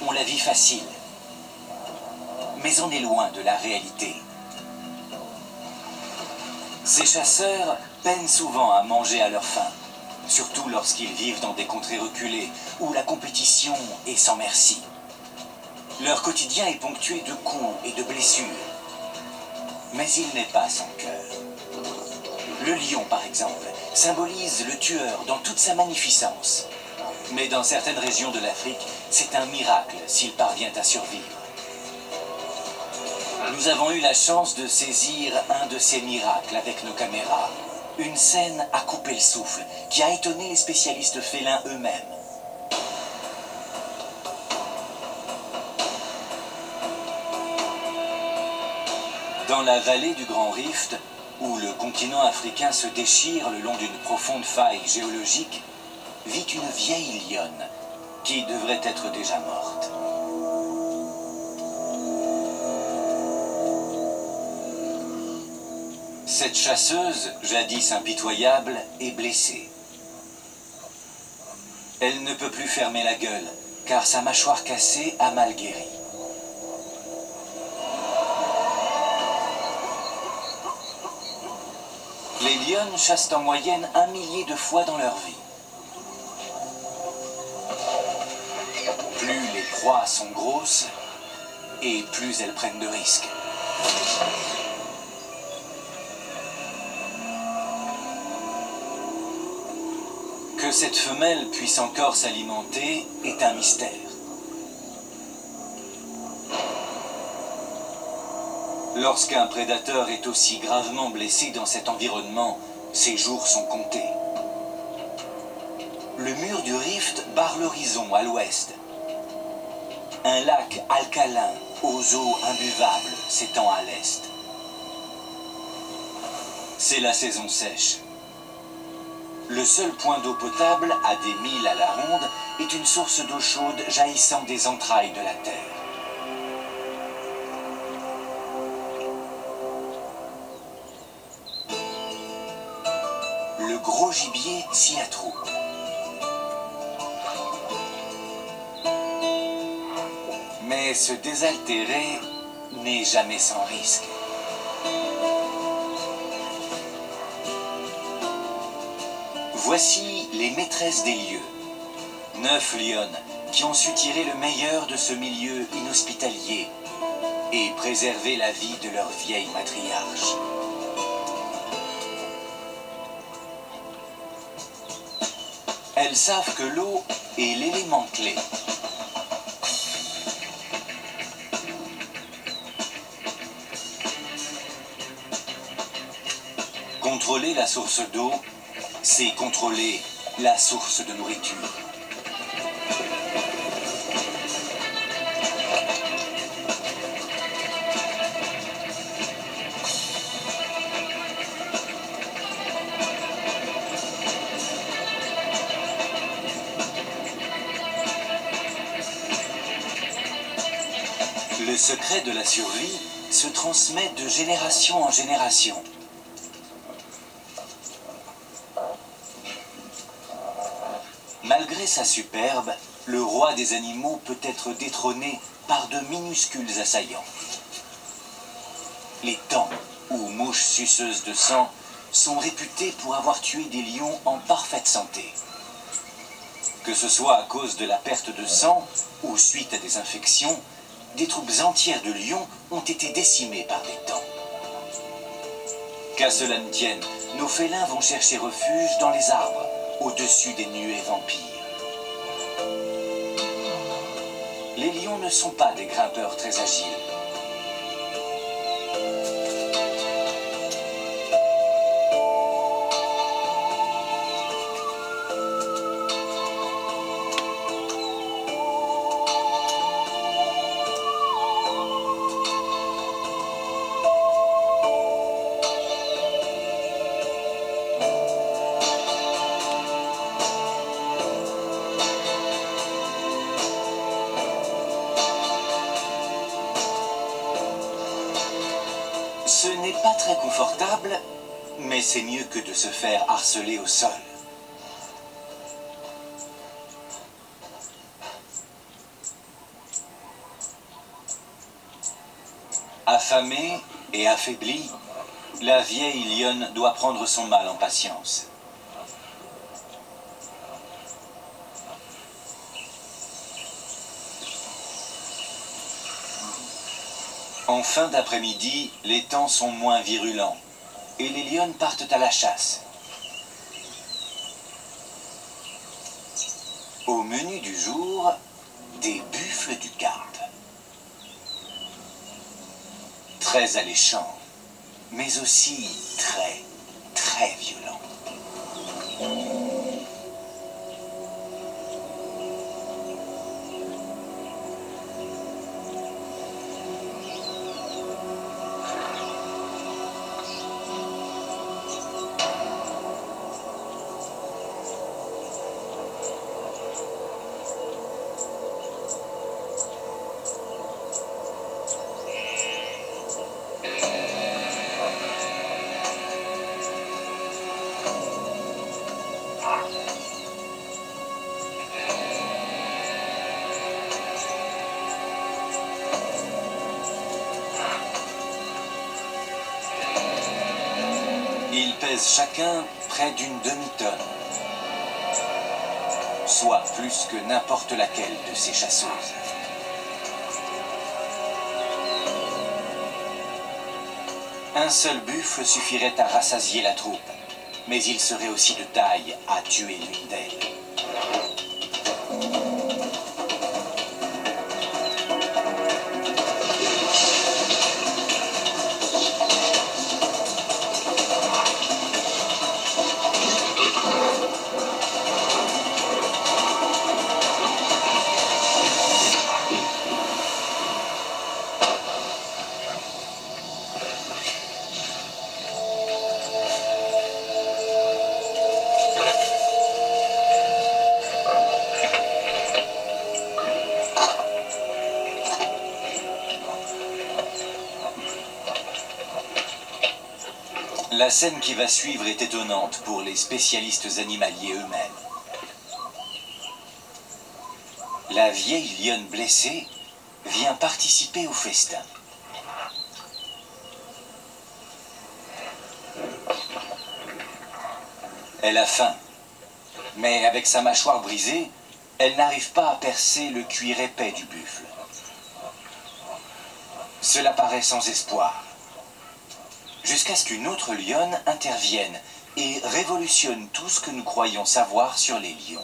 ont la vie facile. Mais on est loin de la réalité. Ces chasseurs peinent souvent à manger à leur faim, surtout lorsqu'ils vivent dans des contrées reculées, où la compétition est sans merci. Leur quotidien est ponctué de coups et de blessures. Mais il n'est pas sans cœur. Le lion, par exemple, symbolise le tueur dans toute sa magnificence. Mais dans certaines régions de l'Afrique, c'est un miracle s'il parvient à survivre. Nous avons eu la chance de saisir un de ces miracles avec nos caméras. Une scène à couper le souffle, qui a étonné les spécialistes félins eux-mêmes. Dans la vallée du Grand Rift, où le continent africain se déchire le long d'une profonde faille géologique, vit une vieille lionne qui devrait être déjà morte. Cette chasseuse, jadis impitoyable, est blessée. Elle ne peut plus fermer la gueule, car sa mâchoire cassée a mal guéri. Les lionnes chassent en moyenne 1 millier de fois dans leur vie. Plus les proies sont grosses, et plus elles prennent de risques. Que cette femelle puisse encore s'alimenter est un mystère. Lorsqu'un prédateur est aussi gravement blessé dans cet environnement, ses jours sont comptés. Le mur du rift barre l'horizon à l'ouest. Un lac alcalin aux eaux imbuvables s'étend à l'est. C'est la saison sèche. Le seul point d'eau potable, à des milles à la ronde, est une source d'eau chaude jaillissant des entrailles de la terre. Le gros gibier s'y attroupe. Mais se désaltérer n'est jamais sans risque. Voici les maîtresses des lieux, 9 lionnes qui ont su tirer le meilleur de ce milieu inhospitalier et préserver la vie de leur vieille matriarche. Elles savent que l'eau est l'élément clé. Contrôler la source d'eau, c'est contrôler la source de nourriture. Le secret de la survie se transmet de génération en génération. Malgré sa superbe, le roi des animaux peut être détrôné par de minuscules assaillants. Les tans, ou mouches suceuses de sang, sont réputés pour avoir tué des lions en parfaite santé. Que ce soit à cause de la perte de sang ou suite à des infections, des troupes entières de lions ont été décimées par des tans. Qu'à cela ne tienne, nos félins vont chercher refuge dans les arbres, au-dessus des nuées vampires. Les lions ne sont pas des grimpeurs très agiles. Ce n'est pas très confortable, mais c'est mieux que de se faire harceler au sol. Affamée et affaiblie, la vieille lionne doit prendre son mal en patience. En fin d'après-midi, les temps sont moins virulents et les lionnes partent à la chasse. Au menu du jour, des buffles du Cap. Très alléchants, mais aussi très violents. Ils pèsent chacun près d'une demi-tonne, soit plus que n'importe laquelle de ces chasseuses. Un seul buffle suffirait à rassasier la troupe, mais il serait aussi de taille à tuer l'une d'elles. La scène qui va suivre est étonnante pour les spécialistes animaliers eux-mêmes. La vieille lionne blessée vient participer au festin. Elle a faim, mais avec sa mâchoire brisée, elle n'arrive pas à percer le cuir épais du buffle. Cela paraît sans espoir. Jusqu'à ce qu'une autre lionne intervienne et révolutionne tout ce que nous croyons savoir sur les lions.